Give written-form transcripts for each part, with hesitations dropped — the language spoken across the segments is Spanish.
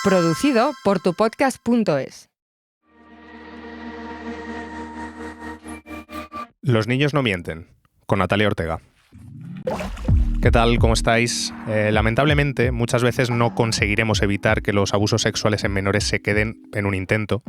Producido por tupodcast.es. Los niños no mienten, con Natalia Ortega. ¿Qué tal? ¿Cómo estáis? Lamentablemente, muchas veces no conseguiremos evitar que los abusos sexuales en menores se queden en un intento.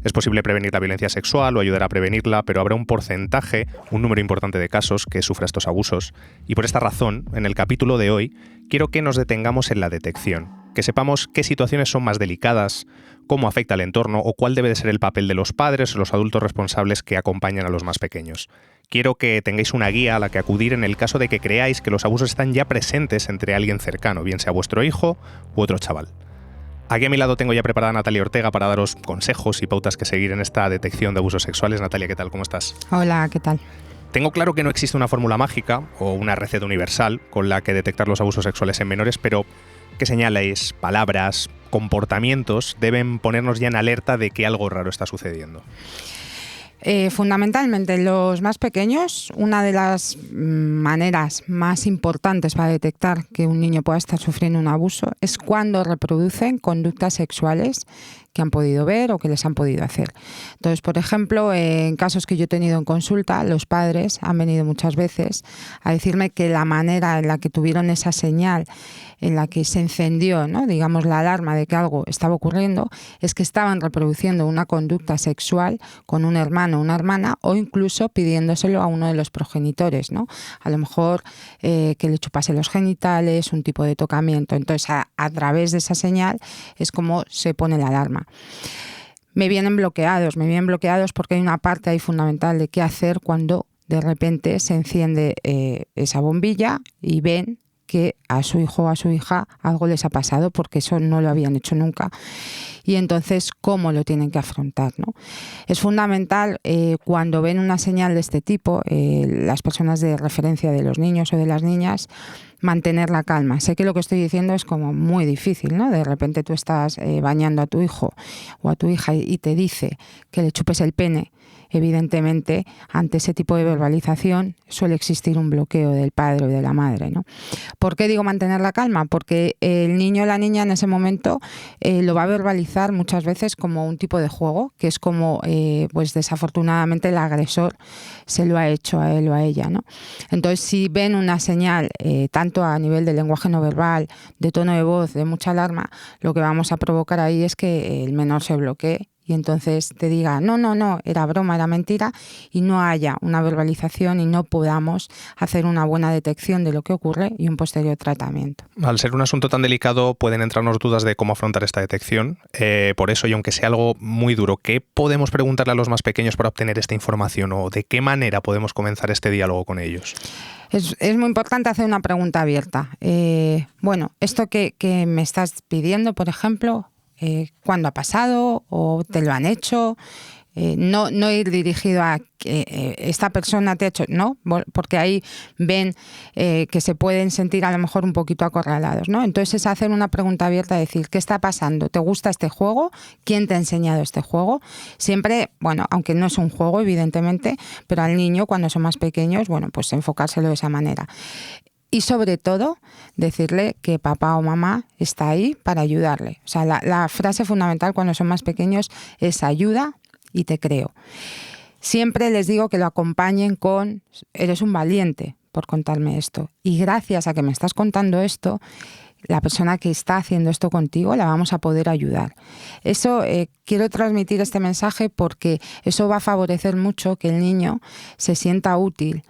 Es posible prevenir la violencia sexual o ayudar a prevenirla, pero habrá un porcentaje, un número importante de casos que sufra estos abusos. Y por esta razón, en el capítulo de hoy, quiero que nos detengamos en la detección, que sepamos qué situaciones son más delicadas, cómo afecta al entorno o cuál debe de ser el papel de los padres o los adultos responsables que acompañan a los más pequeños. Quiero que tengáis una guía a la que acudir en el caso de que creáis que los abusos están ya presentes entre alguien cercano, bien sea vuestro hijo u otro chaval. Aquí a mi lado tengo ya preparada a Natalia Ortega para daros consejos y pautas que seguir en esta detección de abusos sexuales. Natalia, ¿qué tal? ¿Cómo estás? Hola, ¿qué tal? Tengo claro que no existe una fórmula mágica o una receta universal con la que detectar los abusos sexuales en menores, pero ¿qué señales, palabras, comportamientos deben ponernos ya en alerta de que algo raro está sucediendo? Fundamentalmente, los más pequeños, una de las maneras más importantes para detectar que un niño pueda estar sufriendo un abuso es cuando reproducen conductas sexuales que han podido ver o que les han podido hacer. Entonces, por ejemplo, en casos que yo he tenido en consulta, los padres han venido muchas veces a decirme que la manera en la que tuvieron esa señal, en la que se encendió, ¿no?, digamos, la alarma de que algo estaba ocurriendo, es que estaban reproduciendo una conducta sexual con un hermano o una hermana, o incluso pidiéndoselo a uno de los progenitores, ¿no? A lo mejor que le chupase los genitales, un tipo de tocamiento. Entonces, a través de esa señal es como se pone la alarma. Me vienen bloqueados porque hay una parte ahí fundamental de qué hacer cuando de repente se enciende esa bombilla y ven que a su hijo o a su hija algo les ha pasado, porque eso no lo habían hecho nunca. Y entonces, ¿cómo lo tienen que afrontar, ¿no? Es fundamental cuando ven una señal de este tipo, las personas de referencia de los niños o de las niñas, mantener la calma. Sé que lo que estoy diciendo es como muy difícil, ¿no? De repente tú estás bañando a tu hijo o a tu hija y te dice que le chupes el pene. Evidentemente, ante ese tipo de verbalización suele existir un bloqueo del padre o de la madre, ¿no? ¿Por qué digo mantener la calma? Porque el niño o la niña en ese momento lo va a verbalizar muchas veces como un tipo de juego, que es como, pues desafortunadamente, el agresor se lo ha hecho a él o a ella, ¿no? Entonces, si ven una señal, tanto a nivel de lenguaje no verbal, de tono de voz, de mucha alarma, lo que vamos a provocar ahí es que el menor se bloquee y entonces te diga, no, era broma, era mentira, y no haya una verbalización y no podamos hacer una buena detección de lo que ocurre y un posterior tratamiento. Al ser un asunto tan delicado, pueden entrarnos dudas de cómo afrontar esta detección. Por eso, y aunque sea algo muy duro, ¿qué podemos preguntarle a los más pequeños para obtener esta información o de qué manera podemos comenzar este diálogo con ellos? Es muy importante hacer una pregunta abierta. Bueno, esto que me estás pidiendo, por ejemplo, ¿cuándo ha pasado o te lo han hecho? No ir dirigido a que esta persona te ha hecho, no, porque ahí ven que se pueden sentir a lo mejor un poquito acorralados, ¿no? Entonces es hacer una pregunta abierta, decir, ¿qué está pasando? ¿Te gusta este juego? ¿Quién te ha enseñado este juego? Siempre, bueno, aunque no es un juego, evidentemente, pero al niño, cuando son más pequeños, bueno, pues enfocárselo de esa manera. Y sobre todo, decirle que papá o mamá está ahí para ayudarle. O sea, la frase fundamental cuando son más pequeños es ayuda y te creo. Siempre les digo que lo acompañen con eres un valiente por contarme esto. Y gracias a que me estás contando esto, la persona que está haciendo esto contigo la vamos a poder ayudar. Eso, quiero transmitir este mensaje porque eso va a favorecer mucho que el niño se sienta útil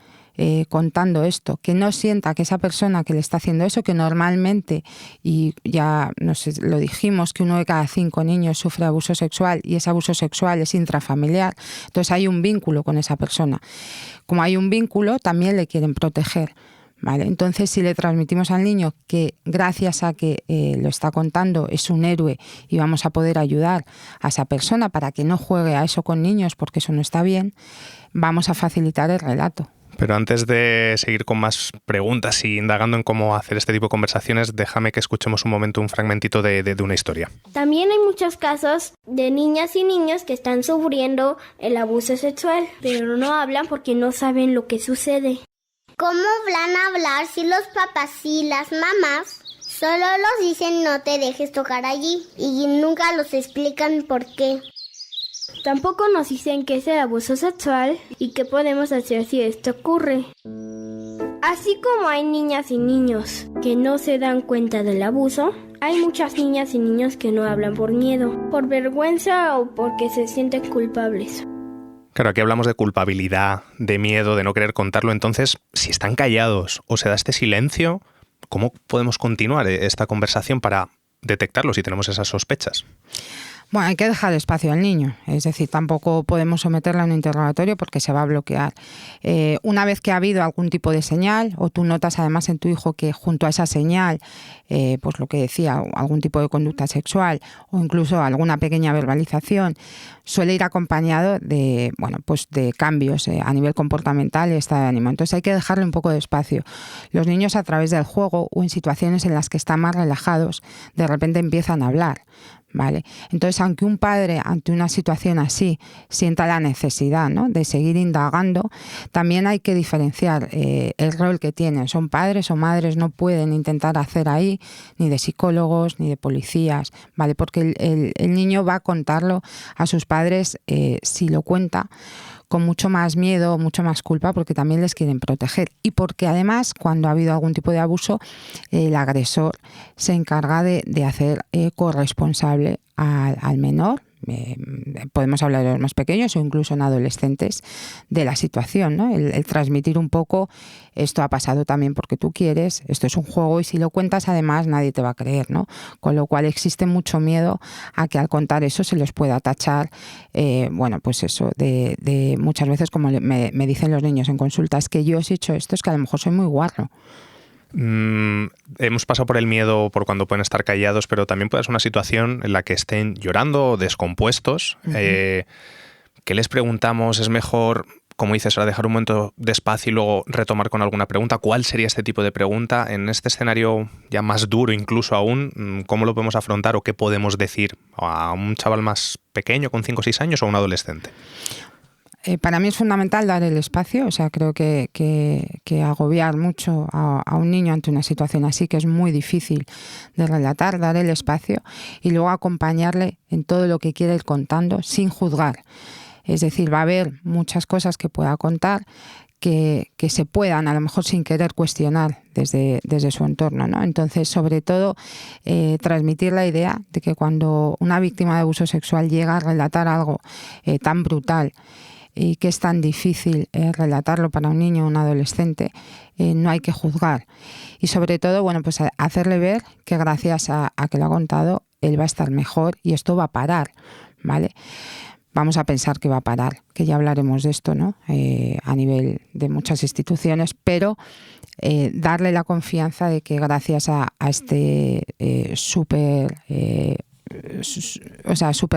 contando esto, que no sienta que esa persona que le está haciendo eso, que normalmente, y ya no sé, lo dijimos, que 1 de cada 5 niños sufre abuso sexual y ese abuso sexual es intrafamiliar, entonces hay un vínculo con esa persona. Como hay un vínculo, también le quieren proteger. ¿Vale? Entonces, si le transmitimos al niño que gracias a que lo está contando es un héroe y vamos a poder ayudar a esa persona para que no juegue a eso con niños porque eso no está bien, vamos a facilitar el relato. Pero antes de seguir con más preguntas y indagando en cómo hacer este tipo de conversaciones, déjame que escuchemos un momento un fragmentito de una historia. También hay muchos casos de niñas y niños que están sufriendo el abuso sexual, pero no hablan porque no saben lo que sucede. ¿Cómo van a hablar si los papás y las mamás Solo los dicen no te dejes tocar allí y nunca los explican por qué. Tampoco nos dicen qué es el abuso sexual y qué podemos hacer si esto ocurre. Así como hay niñas y niños que no se dan cuenta del abuso, hay muchas niñas y niños que no hablan por miedo, por vergüenza o porque se sienten culpables. Claro, aquí hablamos de culpabilidad, de miedo, de no querer contarlo. Entonces, si están callados o se da este silencio, ¿cómo podemos continuar esta conversación para detectarlo si tenemos esas sospechas? Bueno, hay que dejar espacio al niño, es decir, tampoco podemos someterle a un interrogatorio porque se va a bloquear. Una vez que ha habido algún tipo de señal, o tú notas además en tu hijo que junto a esa señal, pues lo que decía, algún tipo de conducta sexual o incluso alguna pequeña verbalización, suele ir acompañado de, bueno, pues de cambios a nivel comportamental y estado de ánimo. Entonces hay que dejarle un poco de espacio. Los niños, a través del juego o en situaciones en las que están más relajados, de repente empiezan a hablar. ¿Vale? Entonces, aunque un padre ante una situación así sienta la necesidad, ¿no?, de seguir indagando, también hay que diferenciar el rol que tienen. Son padres o madres, no pueden intentar hacer ahí ni de psicólogos ni de policías, ¿vale? Porque el niño va a contarlo a sus padres, si lo cuenta, con mucho más miedo, mucho más culpa, porque también les quieren proteger y porque además cuando ha habido algún tipo de abuso, el agresor se encarga de hacer corresponsable al menor. Podemos hablar de los más pequeños o incluso en adolescentes de la situación, ¿no? El transmitir un poco, esto ha pasado también porque tú quieres, esto es un juego y si lo cuentas además nadie te va a creer, ¿no? Con lo cual existe mucho miedo a que al contar eso se les pueda tachar, bueno, pues eso, de muchas veces como me dicen los niños en consulta, es que yo os he hecho esto, es que a lo mejor soy muy guarro. Hemos pasado por el miedo, por cuando pueden estar callados, pero también puede ser una situación en la que estén llorando o descompuestos. Uh-huh. ¿Qué les preguntamos? ¿Es mejor, como dices, ahora dejar un momento de espacio y luego retomar con alguna pregunta? ¿Cuál sería este tipo de pregunta? En este escenario ya más duro incluso aún, ¿cómo lo podemos afrontar o qué podemos decir a un chaval más pequeño con 5 o 6 años o a un adolescente? Para mí es fundamental dar el espacio, o sea, creo que agobiar mucho a un niño ante una situación así, que es muy difícil de relatar, dar el espacio y luego acompañarle en todo lo que quiere ir contando sin juzgar. Es decir, va a haber muchas cosas que pueda contar que se puedan, a lo mejor sin querer, cuestionar desde su entorno, ¿no? Entonces, sobre todo, transmitir la idea de que cuando una víctima de abuso sexual llega a relatar algo tan brutal y que es tan difícil relatarlo para un niño o un adolescente, no hay que juzgar. Y sobre todo, bueno, pues hacerle ver que gracias a que lo ha contado, él va a estar mejor y esto va a parar, ¿vale? Vamos a pensar que va a parar, que ya hablaremos de esto, ¿no? A nivel de muchas instituciones, pero darle la confianza de que gracias a este súper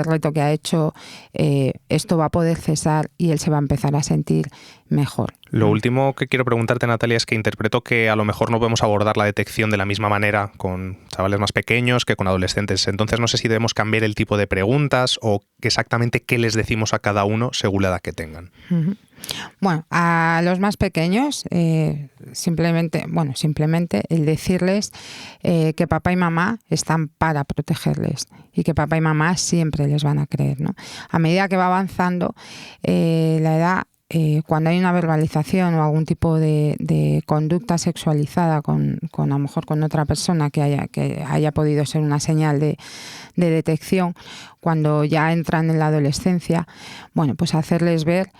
reto que ha hecho, esto va a poder cesar y él se va a empezar a sentir mejor. Lo último que quiero preguntarte, Natalia, es que interpreto que a lo mejor no podemos abordar la detección de la misma manera con chavales más pequeños que con adolescentes. Entonces no sé si debemos cambiar el tipo de preguntas o exactamente qué les decimos a cada uno según la edad que tengan. Uh-huh. Bueno, a los más pequeños simplemente el decirles que papá y mamá están para protegerles y que papá y mamá siempre les van a creer, ¿no? A medida que va avanzando la edad, cuando hay una verbalización o algún tipo de conducta sexualizada con a lo mejor con otra persona que haya podido ser una señal de detección, cuando ya entran en la adolescencia, bueno, pues hacerles ver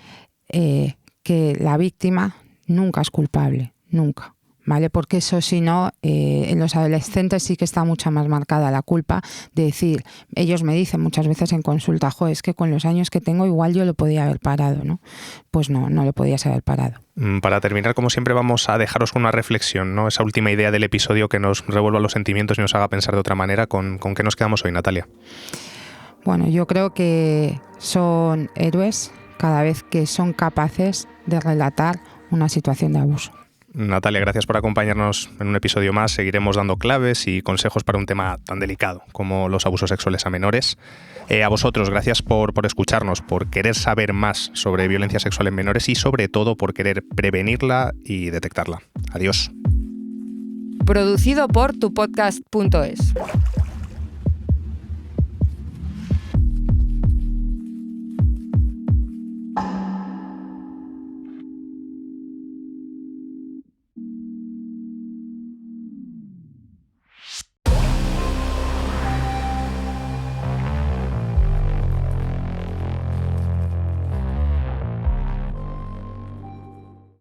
que la víctima nunca es culpable, nunca, ¿vale? Porque eso, si no, en los adolescentes sí que está mucho más marcada la culpa de decir, ellos me dicen muchas veces en consulta, es que con los años que tengo igual yo lo podía haber parado, ¿no? Pues no lo podías haber parado. Para terminar, como siempre, vamos a dejaros con una reflexión, ¿no? Esa última idea del episodio que nos revuelva los sentimientos y nos haga pensar de otra manera. ¿Con qué nos quedamos hoy, Natalia? Bueno, yo creo que son héroes cada vez que son capaces de relatar una situación de abuso. Natalia, gracias por acompañarnos en un episodio más. Seguiremos dando claves y consejos para un tema tan delicado como los abusos sexuales a menores. A vosotros, gracias por escucharnos, por querer saber más sobre violencia sexual en menores y sobre todo por querer prevenirla y detectarla. Adiós. Producido por tupodcast.es.